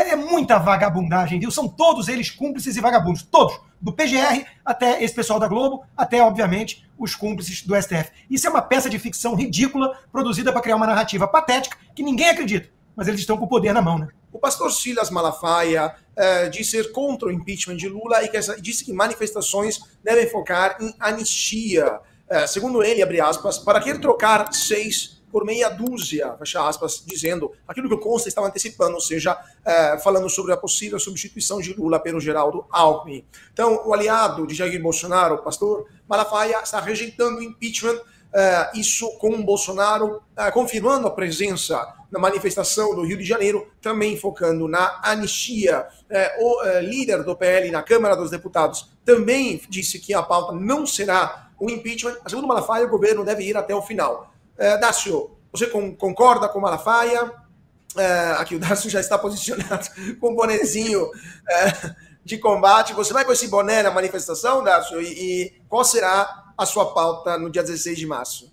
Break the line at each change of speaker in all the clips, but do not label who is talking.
É muita vagabundagem, viu? São todos eles cúmplices e vagabundos. Todos. Do PGR até esse pessoal da Globo, até, obviamente, os cúmplices do STF. Isso é uma peça de ficção ridícula, produzida para criar uma narrativa patética que ninguém acredita. Mas eles estão com o poder na mão, né?
O pastor Silas Malafaia disse ser contra o impeachment de Lula e disse que manifestações devem focar em anistia. Segundo ele, abre aspas, para que trocar 6 por meia dúzia, fecha aspas, dizendo aquilo que o Consta estava antecipando, ou seja, falando sobre a possível substituição de Lula pelo Geraldo Alckmin. Então, o aliado de Jair Bolsonaro, o pastor Malafaia, está rejeitando o impeachment, isso com o Bolsonaro confirmando a presença na manifestação do Rio de Janeiro, também focando na anistia. O líder do PL na Câmara dos Deputados também disse que a pauta não será o impeachment. Segundo Malafaia, o governo deve ir até o final. Dácio, você concorda com Malafaia? Aqui o Dácio já está posicionado com um bonezinho de combate. Você vai com esse boné na manifestação, Dácio? E qual será a sua pauta no dia 16 de março?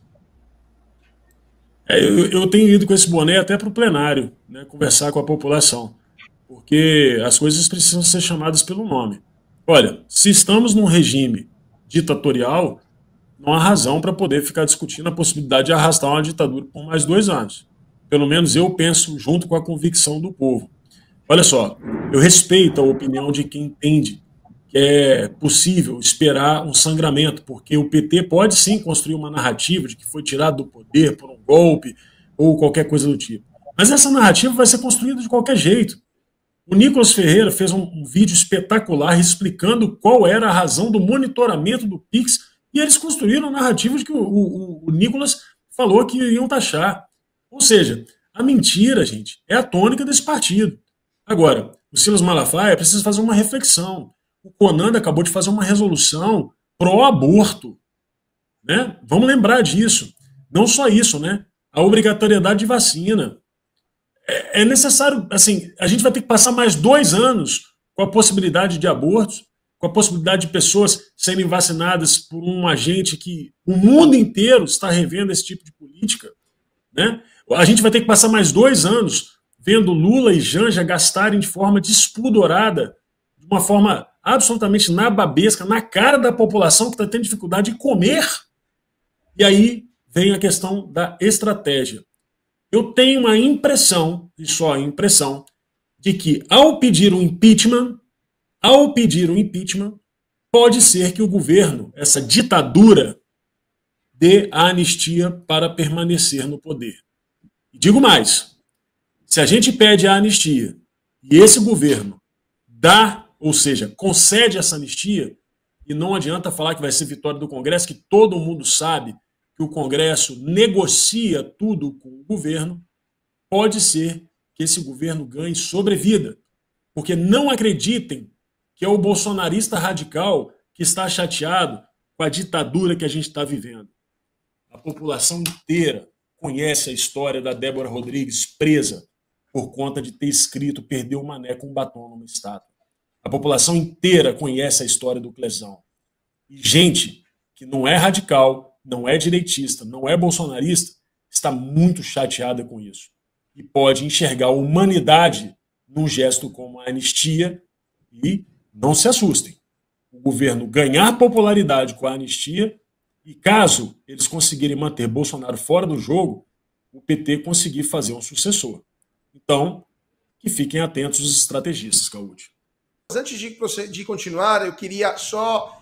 Eu tenho ido com esse boné até para o plenário, né, conversar com a população, porque as coisas precisam ser chamadas pelo nome. Olha, se estamos num regime ditatorial, não há razão para poder ficar discutindo a possibilidade de arrastar uma ditadura por mais 2 anos. Pelo menos eu penso junto com a convicção do povo. Olha só, eu respeito a opinião de quem entende que é possível esperar um sangramento, porque o PT pode sim construir uma narrativa de que foi tirado do poder por um golpe ou qualquer coisa do tipo. Mas essa narrativa vai ser construída de qualquer jeito. O Nicolas Ferreira fez um vídeo espetacular explicando qual era a razão do monitoramento do PIX. E eles construíram a narrativa de que o Nicolas falou que iam taxar. Ou seja, a mentira, gente, é a tônica desse partido. Agora, o Silas Malafaia precisa fazer uma reflexão. O Conanda acabou de fazer uma resolução pró-aborto, né? Vamos lembrar disso. Não só isso, né? A obrigatoriedade de vacina. É necessário, assim, a gente vai ter que passar mais 2 anos com a possibilidade de abortos, com a possibilidade de pessoas serem vacinadas por um agente que o mundo inteiro está revendo esse tipo de política, né? A gente vai ter que passar mais 2 anos vendo Lula e Janja gastarem de forma despudorada, de uma forma absolutamente nababesca, na cara da população que está tendo dificuldade de comer. E aí vem a questão da estratégia. Eu tenho uma impressão, e só a impressão, de que ao pedir um impeachment, pode ser que o governo, essa ditadura, dê a anistia para permanecer no poder. E digo mais, se a gente pede a anistia e esse governo dá, ou seja, concede essa anistia, e não adianta falar que vai ser vitória do Congresso, que todo mundo sabe que o Congresso negocia tudo com o governo, pode ser que esse governo ganhe sobrevida. Porque não acreditem que é o bolsonarista radical que está chateado com a ditadura que a gente está vivendo. A população inteira conhece a história da Débora Rodrigues presa por conta de ter escrito "Perdeu o mané com um batom numa estátua". A população inteira conhece a história do Clesão. E gente que não é radical, não é direitista, não é bolsonarista, está muito chateada com isso. E pode enxergar a humanidade num gesto como a anistia. E não se assustem. O governo ganhar popularidade com a anistia e, caso eles conseguirem manter Bolsonaro fora do jogo, o PT conseguir fazer um sucessor. Então, que fiquem atentos os estrategistas, Caúde.
Antes de continuar, eu queria só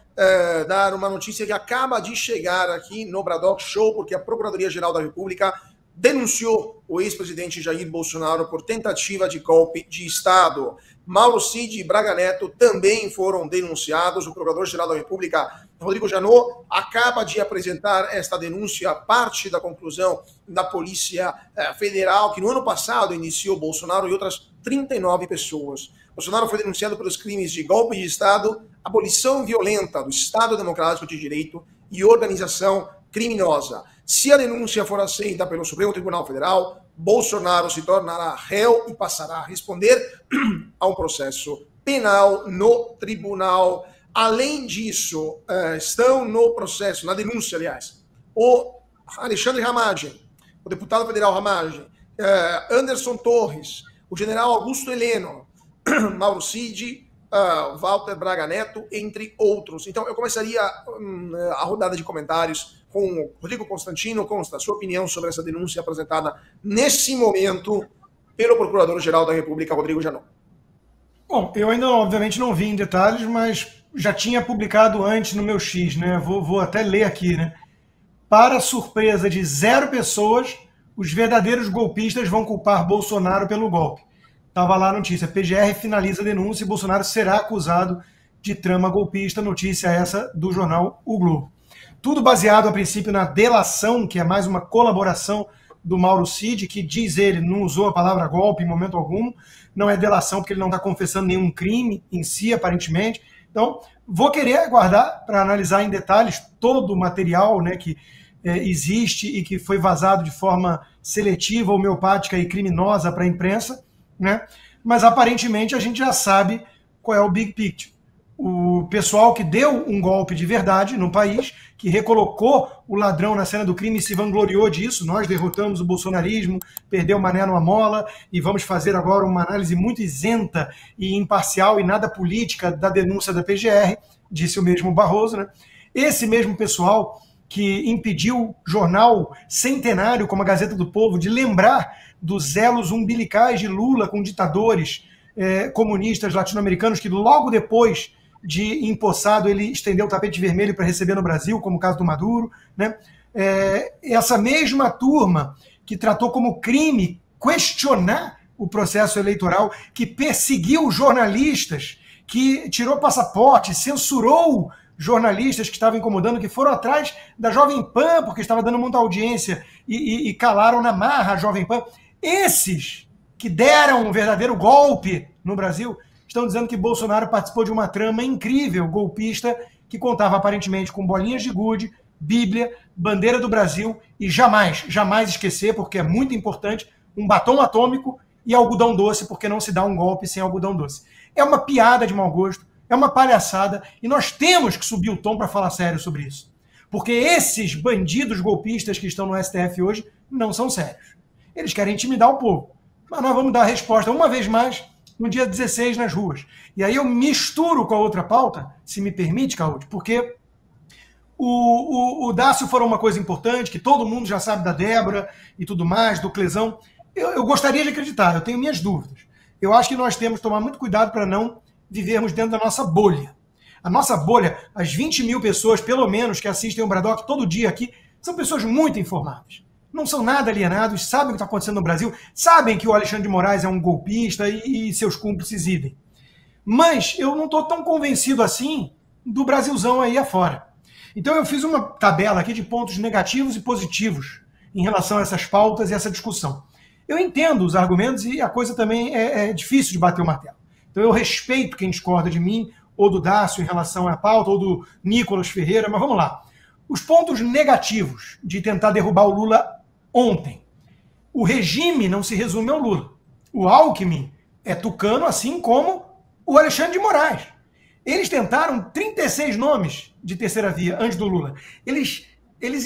dar uma notícia que acaba de chegar aqui no Bradock Show, porque a Procuradoria-Geral da República denunciou o ex-presidente Jair Bolsonaro por tentativa de golpe de Estado. Mauro Cid e Braga Neto também foram denunciados. O Procurador-Geral da República, Rodrigo Janot, acaba de apresentar esta denúncia, parte da conclusão da Polícia Federal, que no ano passado iniciou Bolsonaro e outras 39 pessoas. Bolsonaro foi denunciado pelos crimes de golpe de Estado, abolição violenta do Estado Democrático de Direito e organização criminosa. Se a denúncia for aceita pelo Supremo Tribunal Federal, Bolsonaro se tornará réu e passará a responder a um processo penal no tribunal. Além disso, estão no processo, na denúncia, aliás, o Alexandre Ramagem, o deputado federal Ramagem, Anderson Torres, o general Augusto Heleno, Mauro Cid, Walter Braga Neto, entre outros. Então eu começaria a rodada de comentários com o Rodrigo Constantino. Consta, sua opinião sobre essa denúncia apresentada nesse momento pelo Procurador-Geral da República, Rodrigo Janot.
Bom, eu ainda obviamente não vi em detalhes, mas já tinha publicado antes no meu X, né? Vou até ler aqui, né? Para surpresa de 0 pessoas, os verdadeiros golpistas vão culpar Bolsonaro pelo golpe. Estava lá a notícia, PGR finaliza a denúncia e Bolsonaro será acusado de trama golpista, notícia essa do jornal O Globo. Tudo baseado, a princípio, na delação, que é mais uma colaboração do Mauro Cid, que diz ele, não usou a palavra golpe em momento algum, não é delação porque ele não está confessando nenhum crime em si, aparentemente. Então, vou querer aguardar para analisar em detalhes todo o material, né, que existe e que foi vazado de forma seletiva, homeopática e criminosa para a imprensa, né? Mas aparentemente a gente já sabe qual é o big picture. O pessoal que deu um golpe de verdade no país, que recolocou o ladrão na cena do crime e se vangloriou disso, nós derrotamos o bolsonarismo, perdeu o mané numa mola e vamos fazer agora uma análise muito isenta e imparcial e nada política da denúncia da PGR, disse o mesmo Barroso, né? Esse mesmo pessoal que impediu jornal centenário como a Gazeta do Povo de lembrar dos elos umbilicais de Lula com ditadores comunistas latino-americanos que logo depois de empossado ele estendeu o tapete vermelho para receber no Brasil, como o caso do Maduro, né? Essa mesma turma que tratou como crime questionar o processo eleitoral, que perseguiu jornalistas, que tirou passaporte, censurou jornalistas que estavam incomodando, que foram atrás da Jovem Pan, porque estava dando muita audiência, e calaram na marra a Jovem Pan. Esses que deram um verdadeiro golpe no Brasil estão dizendo que Bolsonaro participou de uma trama incrível, golpista, que contava aparentemente com bolinhas de gude, Bíblia, bandeira do Brasil e jamais esquecer, porque é muito importante, um batom atômico e algodão doce, porque não se dá um golpe sem algodão doce. É uma piada de mau gosto, é uma palhaçada, e nós temos que subir o tom para falar sério sobre isso. Porque esses bandidos golpistas que estão no STF hoje não são sérios. Eles querem intimidar o povo. Mas nós vamos dar a resposta uma vez mais no dia 16 nas ruas. E aí eu misturo com a outra pauta, se me permite, Caúde, porque o Dácio falou uma coisa importante, que todo mundo já sabe da Débora e tudo mais, do Clesão. Eu gostaria de acreditar, eu tenho minhas dúvidas. Eu acho que nós temos que tomar muito cuidado para não vivermos dentro da nossa bolha. A nossa bolha, as 20 mil pessoas, pelo menos, que assistem o Bradock todo dia aqui, são pessoas muito informadas. Não são nada alienados, sabem o que está acontecendo no Brasil, sabem que o Alexandre de Moraes é um golpista e seus cúmplices idem. Mas eu não estou tão convencido assim do Brasilzão aí afora. Então eu fiz uma tabela aqui de pontos negativos e positivos em relação a essas pautas e essa discussão. Eu entendo os argumentos e a coisa também é difícil de bater o martelo. Então eu respeito quem discorda de mim, ou do Dácio em relação à pauta, ou do Nicolas Ferreira, mas vamos lá. Os pontos negativos de tentar derrubar o Lula ontem. O regime não se resume ao Lula. O Alckmin é tucano, assim como o Alexandre de Moraes. Eles tentaram 36 nomes de terceira via antes do Lula. Eles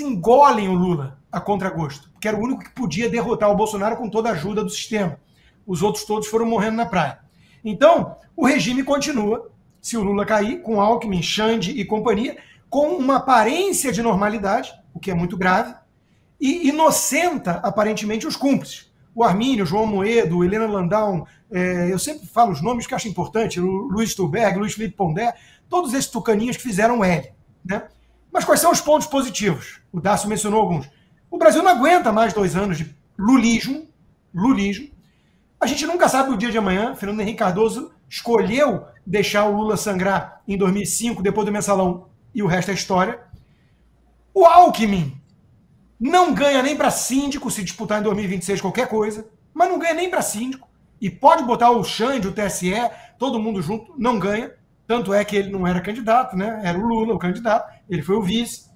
engolem o Lula a contragosto, porque era o único que podia derrotar o Bolsonaro com toda a ajuda do sistema. Os outros todos foram morrendo na praia. Então, o regime continua, se o Lula cair, com Alckmin, Xande e companhia, com uma aparência de normalidade, o que é muito grave, e inocenta, aparentemente, os cúmplices. O Armínio, João Moedo, Helena Landau, eu sempre falo os nomes que acho importante, Luiz Stuberg, Luiz Felipe Pondé, todos esses tucaninhos que fizeram L. Né? Mas quais são os pontos positivos? O Dácio mencionou alguns. O Brasil não aguenta mais 2 anos de lulismo. A gente nunca sabe o dia de amanhã. Fernando Henrique Cardoso escolheu deixar o Lula sangrar em 2005, depois do mensalão, e o resto é história. O Alckmin não ganha nem para síndico se disputar em 2026 qualquer coisa, mas não ganha nem para síndico. E pode botar o Xande, o TSE, todo mundo junto, não ganha. Tanto é que ele não era candidato, né? Era o Lula o candidato, ele foi o vice.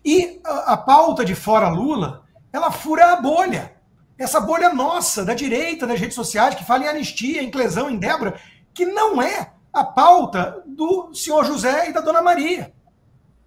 E a pauta de fora Lula, ela fura a bolha. Essa bolha nossa, da direita, das redes sociais, que fala em anistia, em Clesão, em Débora, que não é a pauta do senhor José e da dona Maria.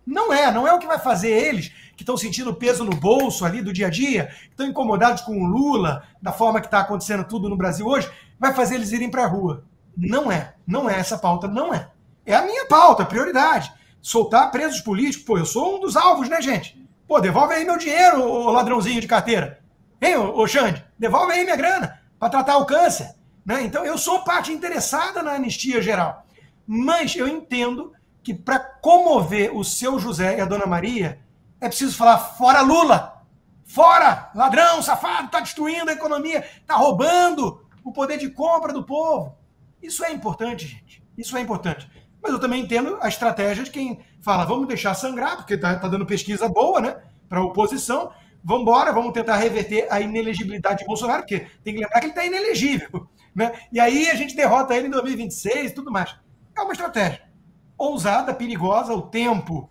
Não é o que vai fazer eles que estão sentindo peso no bolso ali do dia a dia, estão incomodados com o Lula, da forma que está acontecendo tudo no Brasil hoje, vai fazer eles irem para a rua. Não é essa pauta, não é. É a minha pauta, prioridade. Soltar presos políticos, pô, eu sou um dos alvos, né, gente? Pô, devolve aí meu dinheiro, ô ladrãozinho de carteira. Hein, ô Xande? Devolve aí minha grana para tratar o câncer. Né? Então, eu sou parte interessada na anistia geral. Mas eu entendo que para comover o seu José e a dona Maria, é preciso falar fora Lula, fora ladrão, safado, está destruindo a economia, está roubando o poder de compra do povo. Isso é importante, gente. Isso é importante. Mas eu também entendo a estratégia de quem fala, vamos deixar sangrar, porque está dando pesquisa boa, né, para a oposição, vamos embora, vamos tentar reverter a inelegibilidade de Bolsonaro, porque tem que lembrar que ele está inelegível. Né? E aí a gente derrota ele em 2026 e tudo mais. É uma estratégia ousada, perigosa, o tempo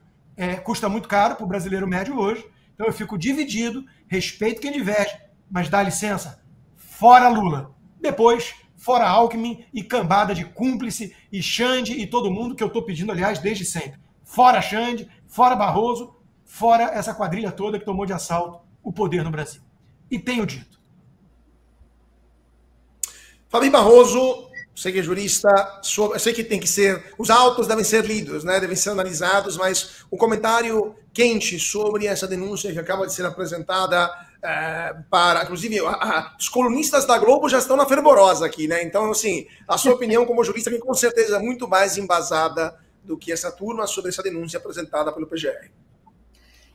custa muito caro para o brasileiro médio hoje, então eu fico dividido, respeito quem diverge, mas dá licença, fora Lula. Depois, fora Alckmin e cambada de cúmplice e Xande e todo mundo que eu estou pedindo, aliás, desde sempre. Fora Xande, fora Barroso, fora essa quadrilha toda que tomou de assalto o poder no Brasil. E tenho dito.
Fabinho Barroso, sei que é jurista, sei que tem que ser, os autos devem ser lidos, né, devem ser analisados, mas um comentário quente sobre essa denúncia que acaba de ser apresentada para, inclusive, os colunistas da Globo já estão na fervorosa aqui, né, então, assim, a sua opinião como jurista que com certeza é muito mais embasada do que essa turma sobre essa denúncia apresentada pelo PGR.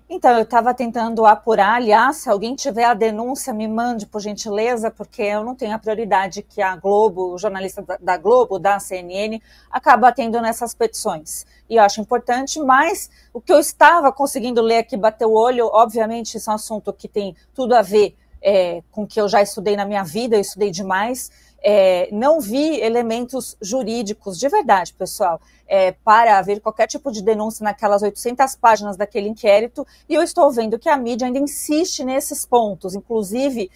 Então, eu estava tentando apurar, aliás, se alguém tiver a denúncia, me mande, por gentileza, porque eu não tenho a prioridade que a Globo, o jornalista da Globo, da CNN, acaba tendo nessas petições. E eu acho importante, mas o que eu estava conseguindo ler aqui, bater o olho, obviamente, isso é um assunto que tem tudo a ver com o que eu já estudei na minha vida, eu estudei demais, não vi elementos jurídicos de verdade, pessoal, para haver qualquer tipo de denúncia naquelas 800 páginas daquele inquérito, e eu estou vendo que a mídia ainda insiste nesses pontos, inclusive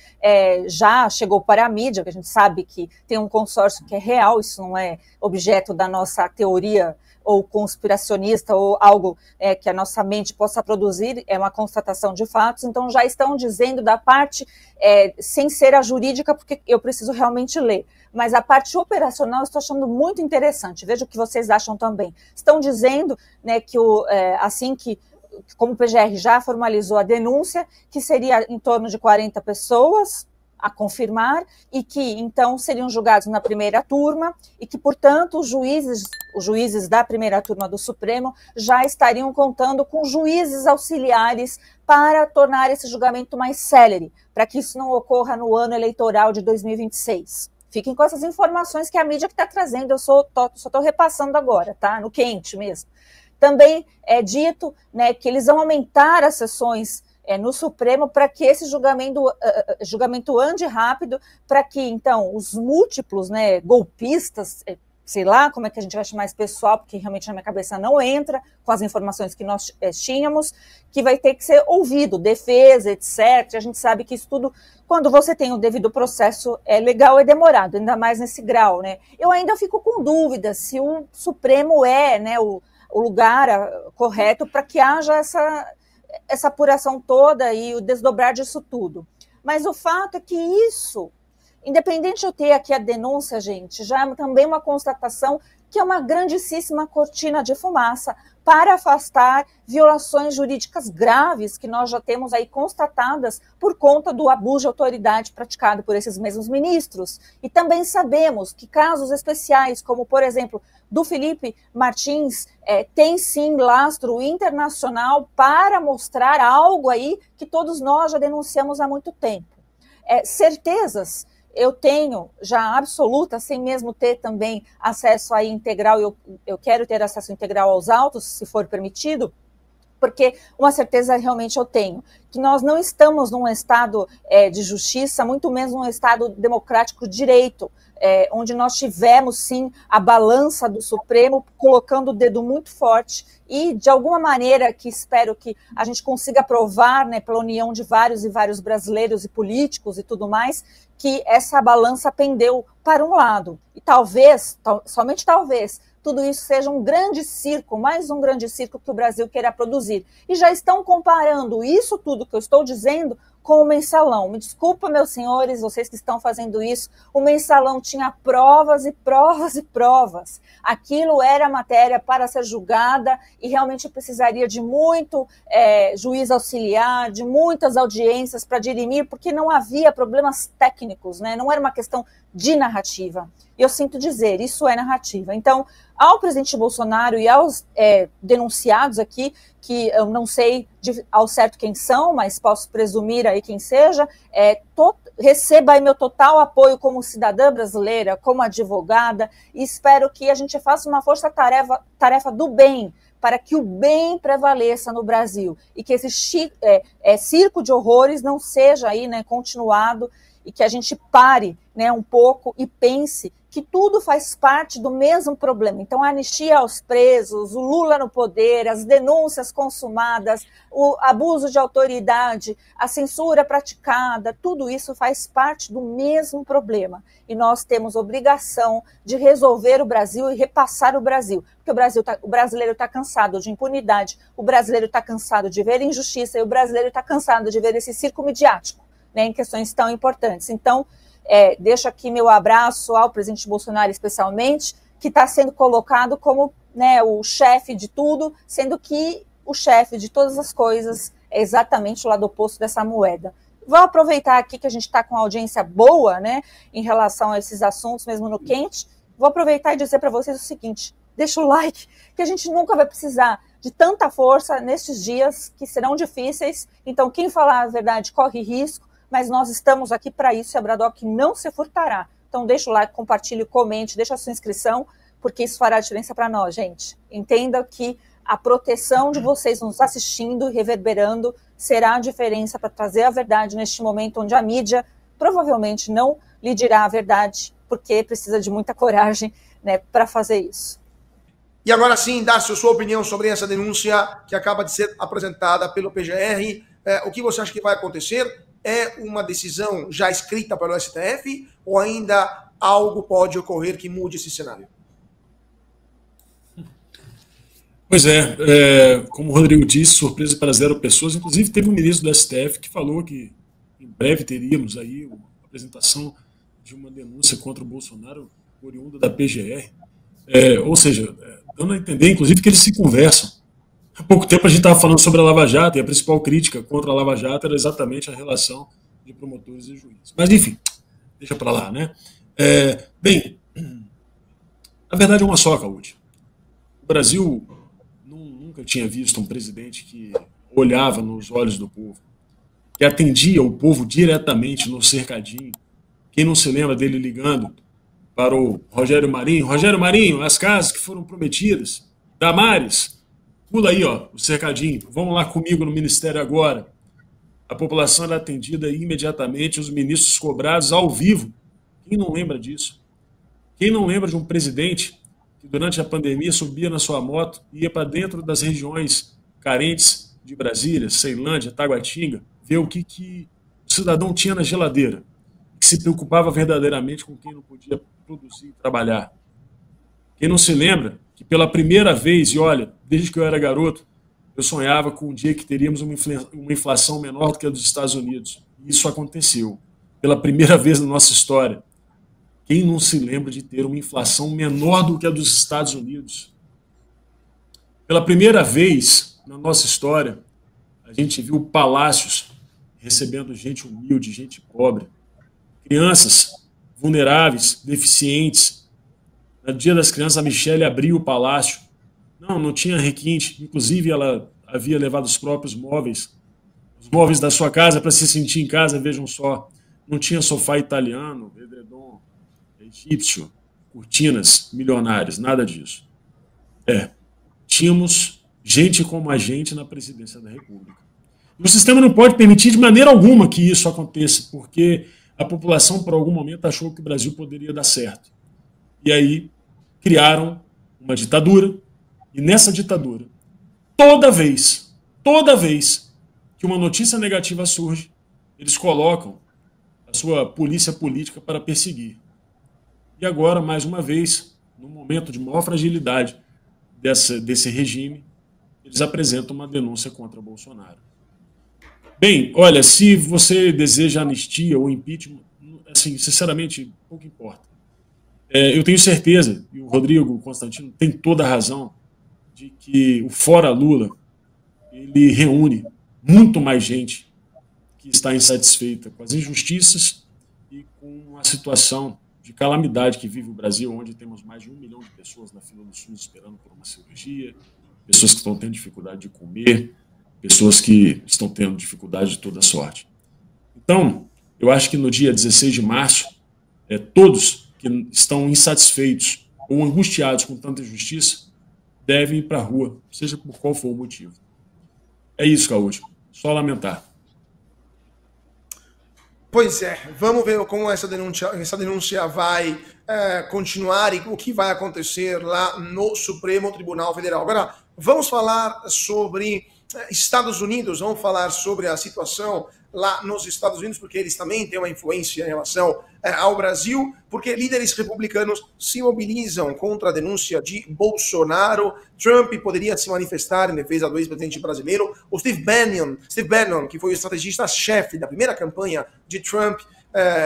já chegou para a mídia, que a gente sabe que tem um consórcio que é real, isso não é objeto da nossa teoria ou conspiracionista, ou algo que a nossa mente possa produzir, é uma constatação de fatos, então já estão dizendo da parte, sem ser a jurídica, porque eu preciso realmente ler, mas a parte operacional eu estou achando muito interessante, veja o que vocês acham também. Estão dizendo, né, que assim que, como o PGR já formalizou a denúncia, que seria em torno de 40 pessoas, a confirmar, e que então seriam julgados na primeira turma e que, portanto, os juízes da primeira turma do Supremo já estariam contando com juízes auxiliares para tornar esse julgamento mais célere, para que isso não ocorra no ano eleitoral de 2026. Fiquem com essas informações que a mídia que está trazendo, eu só estou repassando agora, tá? No quente mesmo. Também é dito, né, que eles vão aumentar as sessões no Supremo para que esse julgamento ande rápido, para que, então, os múltiplos, né, golpistas, sei lá como é que a gente vai chamar esse pessoal, porque realmente na minha cabeça não entra, com as informações que nós tínhamos, que vai ter que ser ouvido, defesa, etc. A gente sabe que isso tudo, quando você tem o devido processo legal, é demorado, ainda mais nesse grau, né? Eu ainda fico com dúvida se o Supremo né, o lugar correto para que haja essa apuração toda e o desdobrar disso tudo. Mas o fato é que isso, independente de eu ter aqui a denúncia, gente, já é também uma constatação que é uma grandíssima cortina de fumaça para afastar violações jurídicas graves que nós já temos aí constatadas por conta do abuso de autoridade praticado por esses mesmos ministros. E também sabemos que casos especiais, como, por exemplo, do Felipe Martins, tem sim lastro internacional para mostrar algo aí que todos nós já denunciamos há muito tempo. Certezas eu tenho já absoluta, sem mesmo ter também acesso aí integral, eu quero ter acesso integral aos autos, se for permitido, porque uma certeza realmente eu tenho, que nós não estamos num estado de justiça, muito menos num estado democrático de direito, onde nós tivemos, sim, a balança do Supremo colocando o dedo muito forte e, de alguma maneira, que espero que a gente consiga provar, né, pela união de vários e vários brasileiros e políticos e tudo mais, que essa balança pendeu para um lado. E talvez, somente talvez, tudo isso seja um grande circo, mais um grande circo que o Brasil queira produzir. E já estão comparando isso tudo que eu estou dizendo com o Mensalão. Me desculpa, meus senhores, vocês que estão fazendo isso, o Mensalão tinha provas e provas e provas. Aquilo era matéria para ser julgada e realmente precisaria de muito juiz auxiliar, de muitas audiências para dirimir, porque não havia problemas técnicos, né? Não era uma questão de narrativa. Eu sinto dizer, isso é narrativa. Então, ao presidente Bolsonaro e aos denunciados aqui, que eu não sei ao certo quem são, mas posso presumir aí quem seja, receba aí meu total apoio como cidadã brasileira, como advogada, e espero que a gente faça uma força-tarefa do bem, para que o bem prevaleça no Brasil, e que esse circo de horrores não seja aí, né, continuado, e que a gente pare, né, um pouco e pense que tudo faz parte do mesmo problema. Então, a anistia aos presos, o Lula no poder, as denúncias consumadas, o abuso de autoridade, a censura praticada, tudo isso faz parte do mesmo problema. E nós temos obrigação de resolver o Brasil e repassar o Brasil. Porque o brasileiro está cansado de impunidade, o brasileiro está cansado de ver injustiça e o brasileiro está cansado de ver esse circo midiático, né, em questões tão importantes. Então, deixo aqui meu abraço ao presidente Bolsonaro especialmente, que está sendo colocado como, né, o chefe de tudo, sendo que o chefe de todas as coisas é exatamente o lado oposto dessa moeda. Vou aproveitar aqui que a gente está com uma audiência boa, né, em relação a esses assuntos, mesmo no quente, vou aproveitar e dizer para vocês o seguinte: deixa o like, que a gente nunca vai precisar de tanta força nestes dias que serão difíceis. Então, quem falar a verdade corre risco, mas nós estamos aqui para isso e a Bradock não se furtará. Então deixa o like, compartilhe, comente, deixa a sua inscrição, porque isso fará diferença para nós, gente. Entenda que a proteção de vocês nos assistindo e reverberando será a diferença para trazer a verdade neste momento onde a mídia provavelmente não lhe dirá a verdade, porque precisa de muita coragem, né, para fazer isso.
E agora sim, Dácio, sua opinião sobre essa denúncia que acaba de ser apresentada pelo PGR. O que você acha que vai acontecer? É uma decisão já escrita pelo STF ou ainda algo pode ocorrer que mude esse cenário?
Pois como o Rodrigo disse, surpresa para 0 pessoas. Inclusive teve um ministro do STF que falou que em breve teríamos aí uma apresentação de uma denúncia contra o Bolsonaro oriunda da PGR. Ou seja, dando a entender, inclusive, que eles se conversam. Há pouco tempo a gente estava falando sobre a Lava Jato e a principal crítica contra a Lava Jato era exatamente a relação de promotores e juízes. Mas, enfim, deixa para lá, né? Bem, a verdade é uma só, Caúde. O Brasil nunca tinha visto um presidente que olhava nos olhos do povo, que atendia o povo diretamente no cercadinho. Quem não se lembra dele ligando para o Rogério Marinho, as casas que foram prometidas, Damares, pula aí, ó, o cercadinho, vamos lá comigo no ministério agora. A população era atendida imediatamente, os ministros cobrados ao vivo. Quem não lembra disso? Quem não lembra de um presidente que durante a pandemia subia na sua moto e ia para dentro das regiões carentes de Brasília, Ceilândia, Taguatinga, ver o que o cidadão tinha na geladeira, que se preocupava verdadeiramente com quem não podia produzir e trabalhar? Quem não se lembra que pela primeira vez, e olha, desde que eu era garoto, eu sonhava com um dia que teríamos uma inflação menor do que a dos Estados Unidos. E isso aconteceu. Pela primeira vez na nossa história. Quem não se lembra de ter uma inflação menor do que a dos Estados Unidos? Pela primeira vez na nossa história, a gente viu palácios recebendo gente humilde, gente pobre. Crianças vulneráveis, deficientes. No Dia das Crianças, a Michelle abriu o palácio. Não tinha requinte. Inclusive, ela havia levado os próprios móveis. Os móveis da sua casa para se sentir em casa, vejam só. Não tinha sofá italiano, edredom egípcio, cortinas milionárias, nada disso. Tínhamos gente como a gente na presidência da República. E o sistema não pode permitir de maneira alguma que isso aconteça, porque a população, por algum momento, achou que o Brasil poderia dar certo. E aí criaram uma ditadura, e nessa ditadura, toda vez que uma notícia negativa surge, eles colocam a sua polícia política para perseguir. E agora, mais uma vez, no momento de maior fragilidade desse regime, eles apresentam uma denúncia contra Bolsonaro. Bem, olha, se você deseja anistia ou impeachment, assim, sinceramente, pouco importa. Eu tenho certeza, e o Rodrigo Constantino tem toda a razão, de que o Fora Lula, ele reúne muito mais gente que está insatisfeita com as injustiças e com a situação de calamidade que vive o Brasil, onde temos mais de 1 milhão de pessoas na fila do SUS esperando por uma cirurgia, pessoas que estão tendo dificuldade de comer, pessoas que estão tendo dificuldade de toda sorte. Então, eu acho que no dia 16 de março, todos que estão insatisfeitos ou angustiados com tanta injustiça devem ir para a rua, seja por qual for o motivo. É isso, Caúcho. Só lamentar.
Pois é, vamos ver como essa denúncia vai continuar e o que vai acontecer lá no Supremo Tribunal Federal. Agora, vamos falar sobre Estados Unidos, vamos falar sobre a situação lá nos Estados Unidos, porque eles também têm uma influência em relação ao Brasil, porque líderes republicanos se mobilizam contra a denúncia de Bolsonaro. Trump poderia se manifestar em defesa do ex-presidente brasileiro. O Steve Bannon, que foi o estrategista-chefe da primeira campanha de Trump,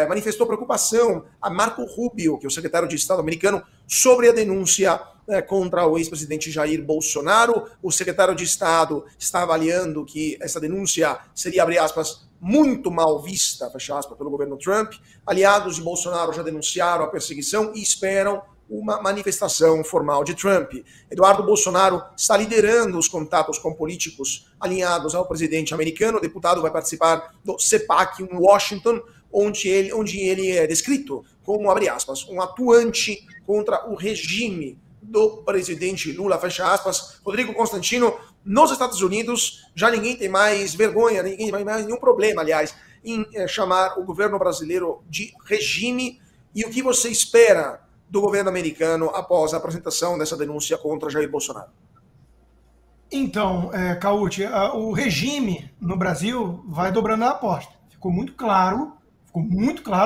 manifestou preocupação a Marco Rubio, que é o secretário de Estado americano, sobre a denúncia contra o ex-presidente Jair Bolsonaro. O secretário de Estado está avaliando que essa denúncia seria, abre aspas, muito mal vista, fecha aspas, pelo governo Trump. Aliados de Bolsonaro já denunciaram a perseguição e esperam uma manifestação formal de Trump. Eduardo Bolsonaro está liderando os contatos com políticos alinhados ao presidente americano. O deputado vai participar do CPAC em Washington, onde ele é descrito como, abre aspas, um atuante contra o regime do presidente Lula, fecha aspas. Rodrigo Constantino, nos Estados Unidos, já ninguém tem mais vergonha, ninguém tem mais nenhum problema, aliás, em chamar o governo brasileiro de regime. E o que você espera do governo americano após a apresentação dessa denúncia contra Jair Bolsonaro?
Então, Caúcho, o regime no Brasil vai dobrando a aposta. Ficou muito claro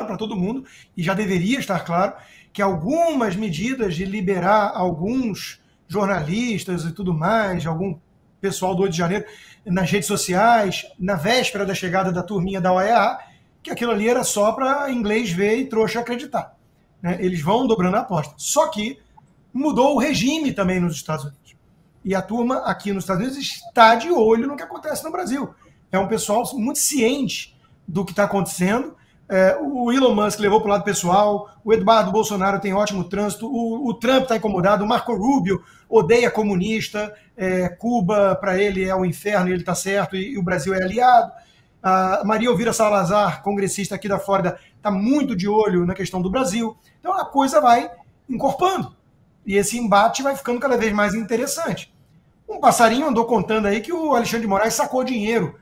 para todo mundo, e já deveria estar claro, que algumas medidas de liberar alguns jornalistas e tudo mais, algum pessoal do 8 de janeiro, nas redes sociais, na véspera da chegada da turminha da OEA, que aquilo ali era só para inglês ver e trouxa acreditar. Né? Eles vão dobrando a aposta. Só que mudou o regime também nos Estados Unidos. E a turma aqui nos Estados Unidos está de olho no que acontece no Brasil. É um pessoal muito ciente do que está acontecendo. O Elon Musk levou para o lado pessoal, o Eduardo Bolsonaro tem ótimo trânsito, o Trump está incomodado, o Marco Rubio odeia comunista, Cuba para ele é o inferno e ele está certo, e o Brasil é aliado. A Maria Elvira Salazar, congressista aqui da Flórida, está muito de olho na questão do Brasil. Então a coisa vai encorpando, e esse embate vai ficando cada vez mais interessante. Um passarinho andou contando aí que o Alexandre de Moraes sacou dinheiro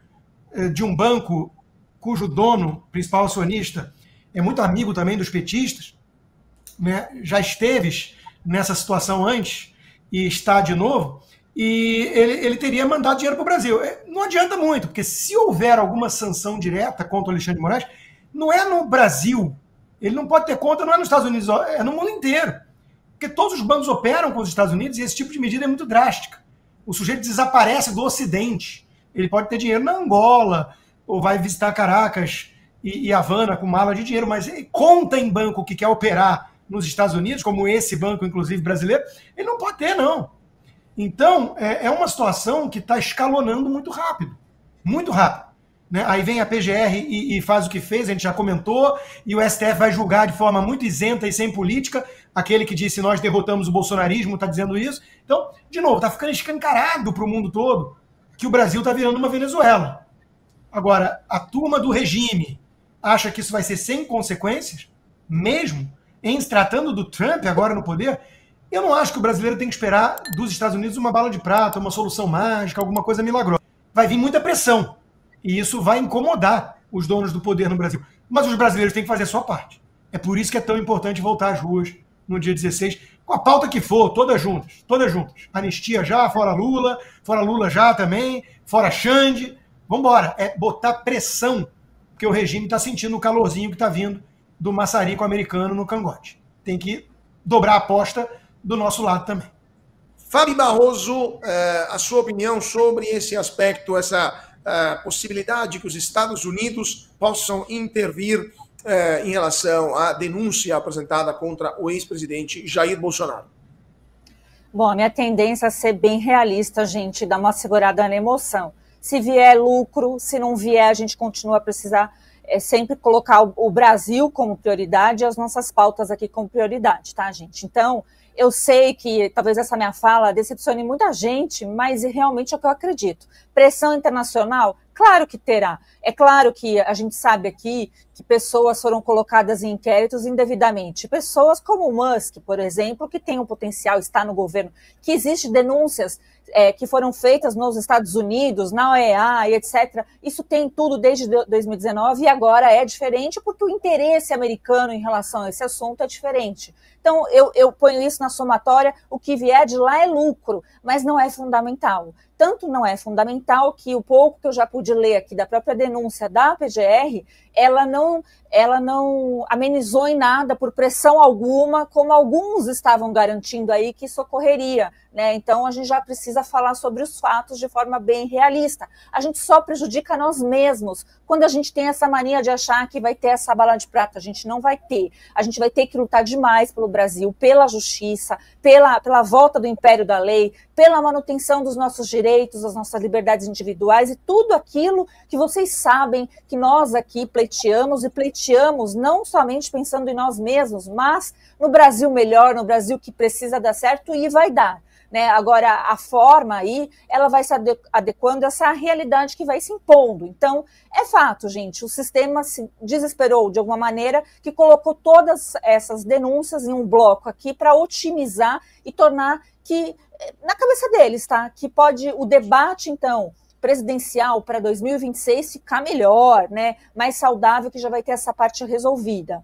de um banco cujo dono, principal acionista, é muito amigo também dos petistas, né? Já esteve nessa situação antes e está de novo, e ele teria mandado dinheiro para o Brasil. Não adianta muito, porque se houver alguma sanção direta contra o Alexandre de Moraes, não é no Brasil, ele não pode ter conta, não é nos Estados Unidos, é no mundo inteiro. Porque todos os bancos operam com os Estados Unidos e esse tipo de medida é muito drástica. O sujeito desaparece do Ocidente, ele pode ter dinheiro na Angola, ou vai visitar Caracas e Havana com mala de dinheiro, mas conta em banco que quer operar nos Estados Unidos, como esse banco, inclusive, brasileiro, ele não pode ter, não. Então, é uma situação que está escalonando muito rápido. Muito rápido. Né? Aí vem a PGR e faz o que fez, a gente já comentou, e o STF vai julgar de forma muito isenta e sem política, aquele que disse nós derrotamos o bolsonarismo, está dizendo isso. Então, de novo, está ficando escancarado para o mundo todo que o Brasil está virando uma Venezuela. Agora, a turma do regime acha que isso vai ser sem consequências, mesmo em se tratando do Trump agora no poder. Eu não acho que o brasileiro tem que esperar dos Estados Unidos uma bala de prata, uma solução mágica, alguma coisa milagrosa. Vai vir muita pressão, e isso vai incomodar os donos do poder no Brasil. Mas os brasileiros têm que fazer a sua parte. É por isso que é tão importante voltar às ruas no dia 16, com a pauta que for, todas juntas. Anistia já, fora Lula já também, fora Xande. Vamos embora, é botar pressão, porque o regime está sentindo o calorzinho que está vindo do maçarico americano no cangote. Tem que dobrar a aposta do nosso lado também.
Fábio Barroso, a sua opinião sobre esse aspecto, essa possibilidade que os Estados Unidos possam intervir em relação à denúncia apresentada contra o ex-presidente Jair Bolsonaro?
Bom, a minha tendência é ser bem realista, gente, dar uma segurada na emoção. Se vier lucro, se não vier, a gente continua a precisar sempre colocar o Brasil como prioridade e as nossas pautas aqui como prioridade, tá, gente? Então, eu sei que talvez essa minha fala decepcione muita gente, mas realmente é o que eu acredito. Pressão internacional? Claro que terá. É claro que a gente sabe aqui que pessoas foram colocadas em inquéritos indevidamente. Pessoas como o Musk, por exemplo, que tem um potencial, está no governo, que existem denúncias que foram feitas nos Estados Unidos, na OEA e etc. Isso tem tudo desde 2019 e agora é diferente porque o interesse americano em relação a esse assunto é diferente. Então, eu ponho isso na somatória, o que vier de lá é lucro, mas não é fundamental. Tanto não é fundamental que o pouco que eu já pude ler aqui da própria denúncia da PGR, ela não amenizou em nada por pressão alguma, como alguns estavam garantindo aí que isso ocorreria, né? Então a gente já precisa falar sobre os fatos de forma bem realista. A gente só prejudica nós mesmos quando a gente tem essa mania de achar que vai ter essa bala de prata. A gente não vai ter. A gente vai ter que lutar demais pelo Brasil, pela justiça, pela volta do império da lei, pela manutenção dos nossos direitos, das nossas liberdades individuais e tudo aquilo que vocês sabem que nós aqui pleiteamos e pleiteamos não somente pensando em nós mesmos, mas no Brasil melhor, no Brasil que precisa dar certo e vai dar. Né? Agora, a forma aí, ela vai se adequando a essa realidade que vai se impondo. Então, é fato, gente, o sistema se desesperou de alguma maneira que colocou todas essas denúncias em um bloco aqui para otimizar e tornar que, na cabeça deles, tá? Que pode o debate, então, presidencial para 2026 ficar melhor, né? Mais saudável, que já vai ter essa parte resolvida.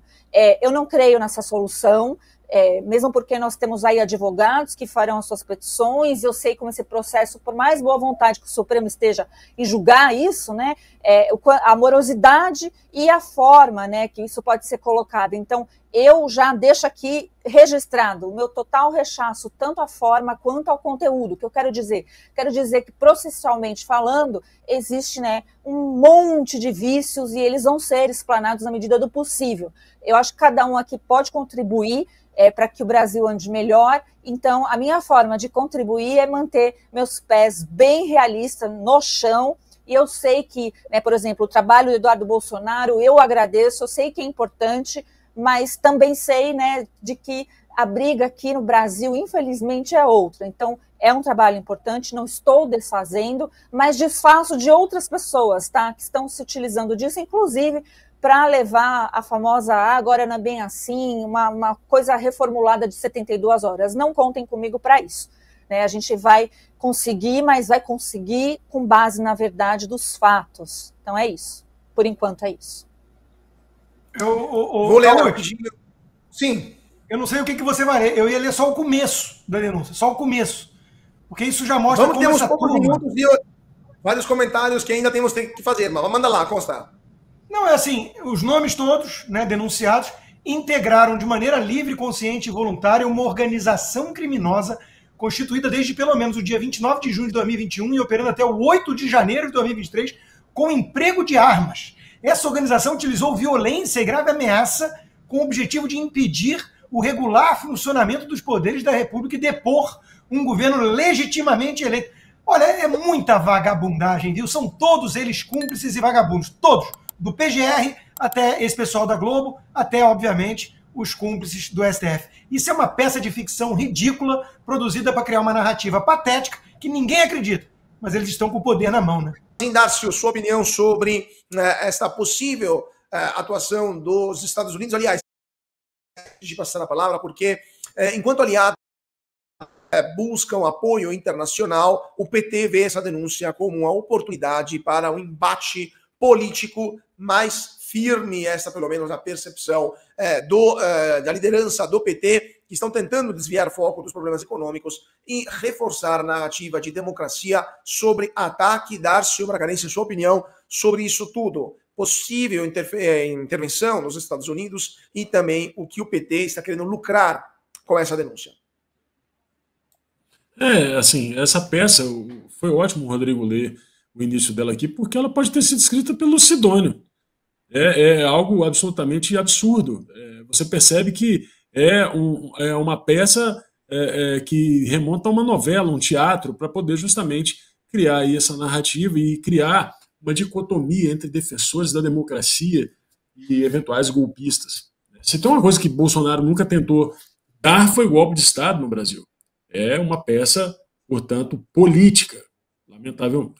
Eu não creio nessa solução, mesmo porque nós temos aí advogados que farão as suas petições, eu sei como esse processo, por mais boa vontade que o Supremo esteja em julgar isso, né, a morosidade e a forma, né, que isso pode ser colocado. Então, eu já deixo aqui registrado o meu total rechaço, tanto à forma quanto ao conteúdo. O que eu quero dizer? Quero dizer que, processualmente falando, existe, né, um monte de vícios e eles vão ser explanados na medida do possível. Eu acho que cada um aqui pode contribuir para que o Brasil ande melhor. Então, a minha forma de contribuir é manter meus pés bem realistas no chão. E eu sei que, né, por exemplo, o trabalho do Eduardo Bolsonaro, eu agradeço, eu sei que é importante, mas também sei, né, de que a briga aqui no Brasil, infelizmente, é outra. Então, é um trabalho importante, não estou desfazendo, mas desfaço de outras pessoas, tá, que estão se utilizando disso, inclusive para levar a famosa agora não é bem assim, uma coisa reformulada de 72 horas. Não contem comigo para isso. Né? A gente vai conseguir, mas vai conseguir com base na verdade dos fatos. Então é isso. Por enquanto é isso.
Vou ler rapidinho. Sim.
Eu não sei o que você vai ler. Eu ia ler só o começo da denúncia, só o começo. Porque isso já mostra
como essa turma... minutos e vários comentários que ainda temos que fazer, mas manda lá, Costa.
Não, é assim, os nomes todos, né, denunciados, integraram de maneira livre, consciente e voluntária uma organização criminosa constituída desde pelo menos o dia 29 de junho de 2021 e operando até o 8 de janeiro de 2023 com emprego de armas. Essa organização utilizou violência e grave ameaça com o objetivo de impedir o regular funcionamento dos poderes da República e depor um governo legitimamente eleito. Olha, é muita vagabundagem, viu? São todos eles cúmplices e vagabundos, todos. Do PGR até esse pessoal da Globo, até, obviamente, os cúmplices do STF. Isso é uma peça de ficção ridícula, produzida para criar uma narrativa patética que ninguém acredita, mas eles estão com o poder na mão, né?
Darcio, sua opinião sobre esta possível atuação dos Estados Unidos, aliás, de passar a palavra, porque enquanto aliados buscam apoio internacional, o PT vê essa denúncia como uma oportunidade para um embate político mais firme, essa pelo menos a percepção da liderança do PT, que estão tentando desviar foco dos problemas econômicos e reforçar a narrativa de democracia sobre ataque. Darcio Braganense, sua opinião sobre isso tudo? Possível intervenção nos Estados Unidos e também o que o PT está querendo lucrar com essa denúncia.
Assim, essa peça foi ótimo, Rodrigo, ler o início dela aqui, porque ela pode ter sido escrita pelo Sidônio. É algo absolutamente absurdo. Você percebe que é uma peça que remonta a uma novela, um teatro, para poder justamente criar aí essa narrativa e criar uma dicotomia entre defensores da democracia e eventuais golpistas. Se tem uma coisa que Bolsonaro nunca tentou dar, foi golpe de Estado no Brasil. É uma peça, portanto, política. Lamentável,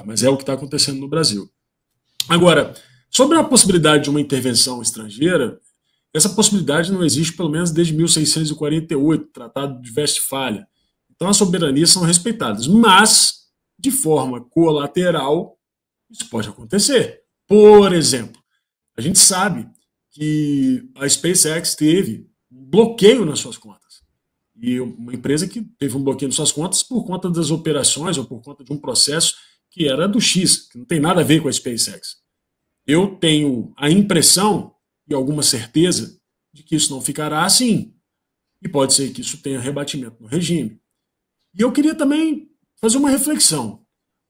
mas é o que está acontecendo no Brasil. Agora, sobre a possibilidade de uma intervenção estrangeira, essa possibilidade não existe pelo menos desde 1648, Tratado de Westfália. Então as soberanias são respeitadas, mas de forma colateral isso pode acontecer. Por exemplo, a gente sabe que a SpaceX teve um bloqueio nas suas contas. E uma empresa que teve um bloqueio nas suas contas por conta das operações ou por conta de um processo que era do X, que não tem nada a ver com a SpaceX. Eu tenho a impressão e alguma certeza de que isso não ficará assim. E pode ser que isso tenha rebatimento no regime. E eu queria também fazer uma reflexão.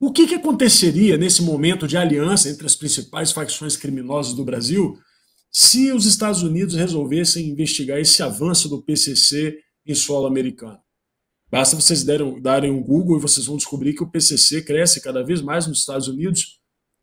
O que aconteceria nesse momento de aliança entre as principais facções criminosas do Brasil se os Estados Unidos resolvessem investigar esse avanço do PCC em solo americano? Basta vocês darem um Google e vocês vão descobrir que o PCC cresce cada vez mais nos Estados Unidos.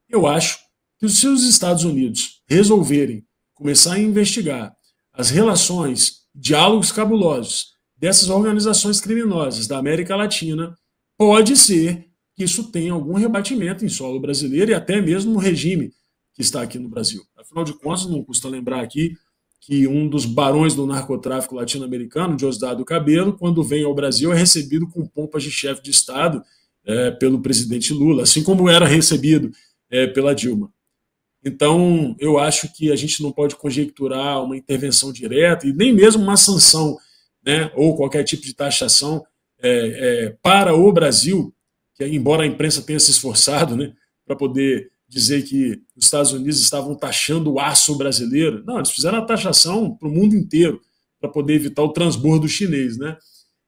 Eu acho que se os Estados Unidos resolverem começar a investigar as relações, diálogos cabulosos dessas organizações criminosas da América Latina, pode ser que isso tenha algum rebatimento em solo brasileiro e até mesmo no regime que está aqui no Brasil. Afinal de contas, não custa lembrar aqui que um dos barões do narcotráfico latino-americano, Diosdado Cabello, quando vem ao Brasil, é recebido com pompas de chefe de Estado pelo presidente Lula, assim como era recebido pela Dilma. Então, eu acho que a gente não pode conjecturar uma intervenção direta e nem mesmo uma sanção, né, ou qualquer tipo de taxação para o Brasil, que embora a imprensa tenha se esforçado, né, para poder dizer que os Estados Unidos estavam taxando o aço brasileiro. Não, eles fizeram a taxação para o mundo inteiro, para poder evitar o transbordo chinês, né?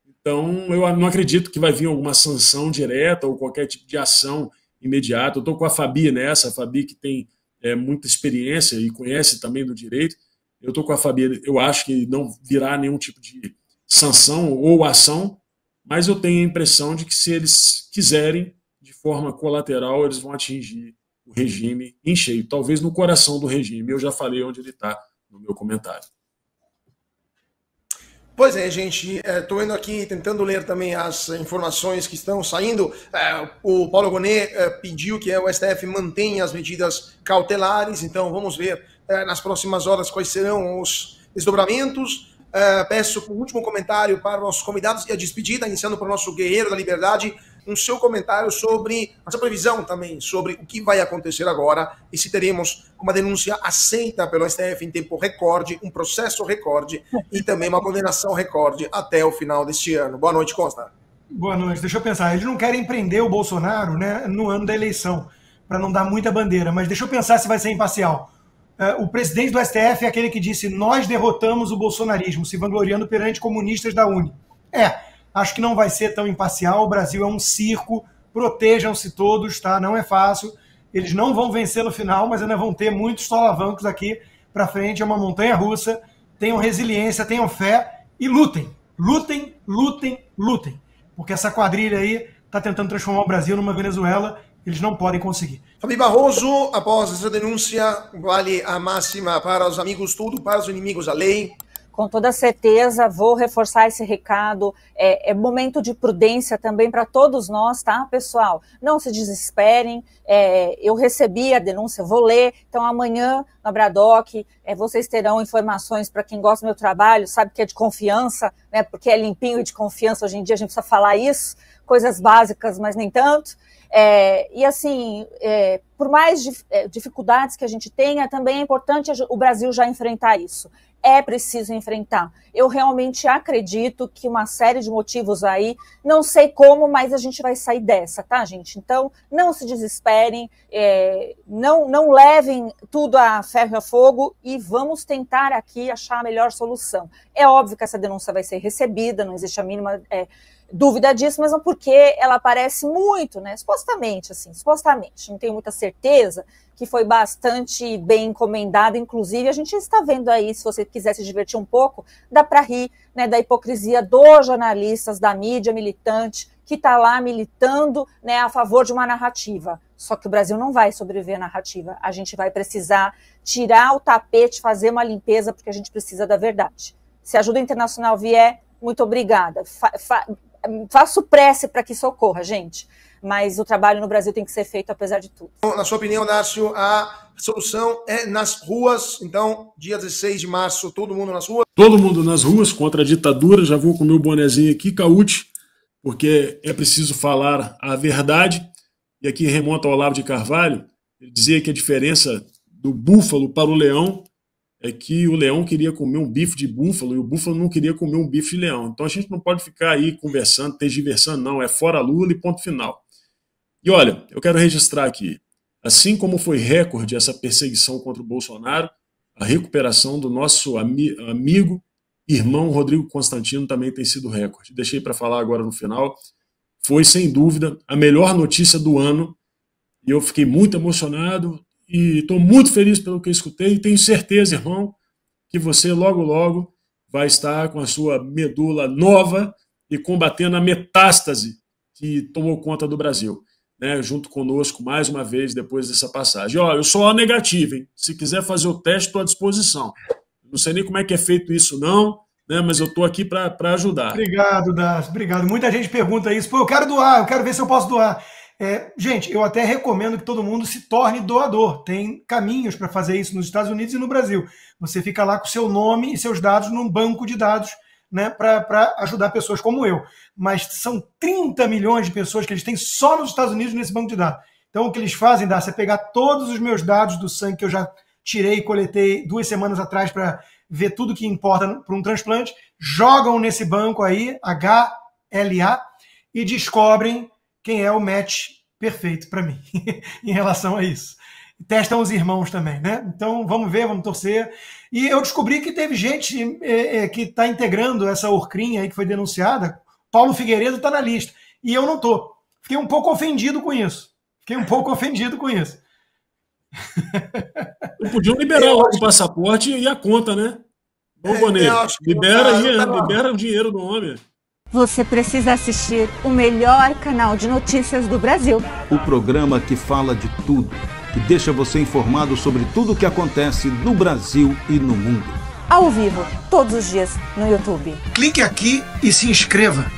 Então, eu não acredito que vai vir alguma sanção direta ou qualquer tipo de ação imediata. Eu estou com a Fabi nessa, a Fabi que tem muita experiência e conhece também do direito. Eu estou com a Fabi, eu acho que não virá nenhum tipo de sanção ou ação, mas eu tenho a impressão de que se eles quiserem, de forma colateral, eles vão atingir o regime em cheio, talvez no coração do regime. Eu já falei onde ele está no meu comentário.
Pois é, gente, estou vendo aqui, tentando ler também as informações que estão saindo. O Paulo Gonet pediu que o STF mantenha as medidas cautelares, então vamos ver nas próximas horas quais serão os desdobramentos. Peço um último comentário para os nossos convidados e a despedida, iniciando para o nosso guerreiro da liberdade, um seu comentário sobre a sua previsão também, sobre o que vai acontecer agora e se teremos uma denúncia aceita pelo STF em tempo recorde, um processo recorde e também uma condenação recorde até o final deste ano. Boa noite, Costa.
Boa noite. Deixa eu pensar. Eles não querem prender o Bolsonaro, né, no ano da eleição, para não dar muita bandeira, mas deixa eu pensar se vai ser imparcial. O presidente do STF é aquele que disse: nós derrotamos o bolsonarismo, se vangloriando perante comunistas da UNE. Acho que não vai ser tão imparcial. O Brasil é um circo, protejam-se todos, tá? Não é fácil. Eles não vão vencer no final, mas ainda vão ter muitos solavancos aqui para frente. É uma montanha russa. Tenham resiliência, tenham fé e lutem. Lutem, lutem, lutem. Porque essa quadrilha aí está tentando transformar o Brasil numa Venezuela. Eles não podem conseguir.
Fabi Barroso, após essa denúncia, vale a máxima para os amigos tudo, para os inimigos a lei?
Com toda certeza, vou reforçar esse recado. É momento de prudência também para todos nós, tá, pessoal? Não se desesperem. Eu recebi a denúncia, vou ler. Então, amanhã, na Bradock, vocês terão informações para quem gosta do meu trabalho, sabe que é de confiança, né? Porque é limpinho e de confiança. Hoje em dia a gente precisa falar isso, coisas básicas, mas nem tanto. E assim, por mais dificuldades que a gente tenha, também é importante o Brasil já enfrentar isso. É preciso enfrentar. Eu realmente acredito que uma série de motivos aí, não sei como, mas a gente vai sair dessa, tá, gente? Então, não se desesperem, não levem tudo a ferro e a fogo e vamos tentar aqui achar a melhor solução. É óbvio que essa denúncia vai ser recebida, não existe a mínima dúvida disso, mas não porque ela aparece muito, né? Supostamente, não tenho muita certeza, que foi bastante bem encomendada. Inclusive, a gente está vendo aí, se você quiser se divertir um pouco, dá para rir, né, da hipocrisia dos jornalistas, da mídia militante, que está lá militando, né, a favor de uma narrativa. Só que o Brasil não vai sobreviver à narrativa. A gente vai precisar tirar o tapete, fazer uma limpeza, porque a gente precisa da verdade. Se a ajuda internacional vier, muito obrigada. Faço prece para que isso ocorra, gente. Mas o trabalho no Brasil tem que ser feito apesar de tudo.
Na sua opinião, Darcio, a solução é nas ruas. Então, dia 16 de março, todo mundo nas ruas?
Todo mundo nas ruas contra a ditadura. Já vou com o meu bonezinho aqui, Caute, porque é preciso falar a verdade. E aqui remonta ao Olavo de Carvalho. Ele dizia que a diferença do búfalo para o leão é que o leão queria comer um bife de búfalo e o búfalo não queria comer um bife de leão. Então a gente não pode ficar aí conversando, tergiversando, não. É fora Lula e ponto final. E olha, eu quero registrar aqui, assim como foi recorde essa perseguição contra o Bolsonaro, a recuperação do nosso amigo, irmão Rodrigo Constantino também tem sido recorde. Deixei para falar agora no final. Foi, sem dúvida, a melhor notícia do ano. E eu fiquei muito emocionado e estou muito feliz pelo que eu escutei. E tenho certeza, irmão, que você logo, logo vai estar com a sua medula nova e combatendo a metástase que tomou conta do Brasil, né, junto conosco mais uma vez depois dessa passagem. Ó, eu sou O negativo, hein? Se quiser fazer o teste, estou à disposição. Não sei nem como é que é feito isso, não, né, mas eu estou aqui para ajudar.
Obrigado, Darcio, obrigado. Muita gente pergunta isso. Pô, eu quero doar, eu quero ver se eu posso doar. Gente, eu até recomendo que todo mundo se torne doador. Tem caminhos para fazer isso nos Estados Unidos e no Brasil. Você fica lá com seu nome e seus dados num banco de dados, né, para ajudar pessoas como eu. Mas são 30 milhões de pessoas que eles têm só nos Estados Unidos nesse banco de dados. Então o que eles fazem, Darcio, é pegar todos os meus dados do sangue que eu já tirei e coletei 2 semanas atrás para ver tudo que importa para um transplante, jogam nesse banco aí, HLA, e descobrem quem é o match perfeito para mim em relação a isso. Testam os irmãos também, né? Então vamos ver, vamos torcer. E eu descobri que teve gente que está integrando essa orcrinha aí que foi denunciada. Paulo Figueiredo está na lista. E eu não estou. Fiquei um pouco ofendido com isso.
Não podiam liberar logo o passaporte e a conta, né? Bom, Bonet, libera o dinheiro do homem.
Você precisa assistir o melhor canal de notícias do Brasil.
O programa que fala de tudo, que deixa você informado sobre tudo o que acontece no Brasil e no mundo.
Ao vivo, todos os dias, no YouTube.
Clique aqui e se inscreva.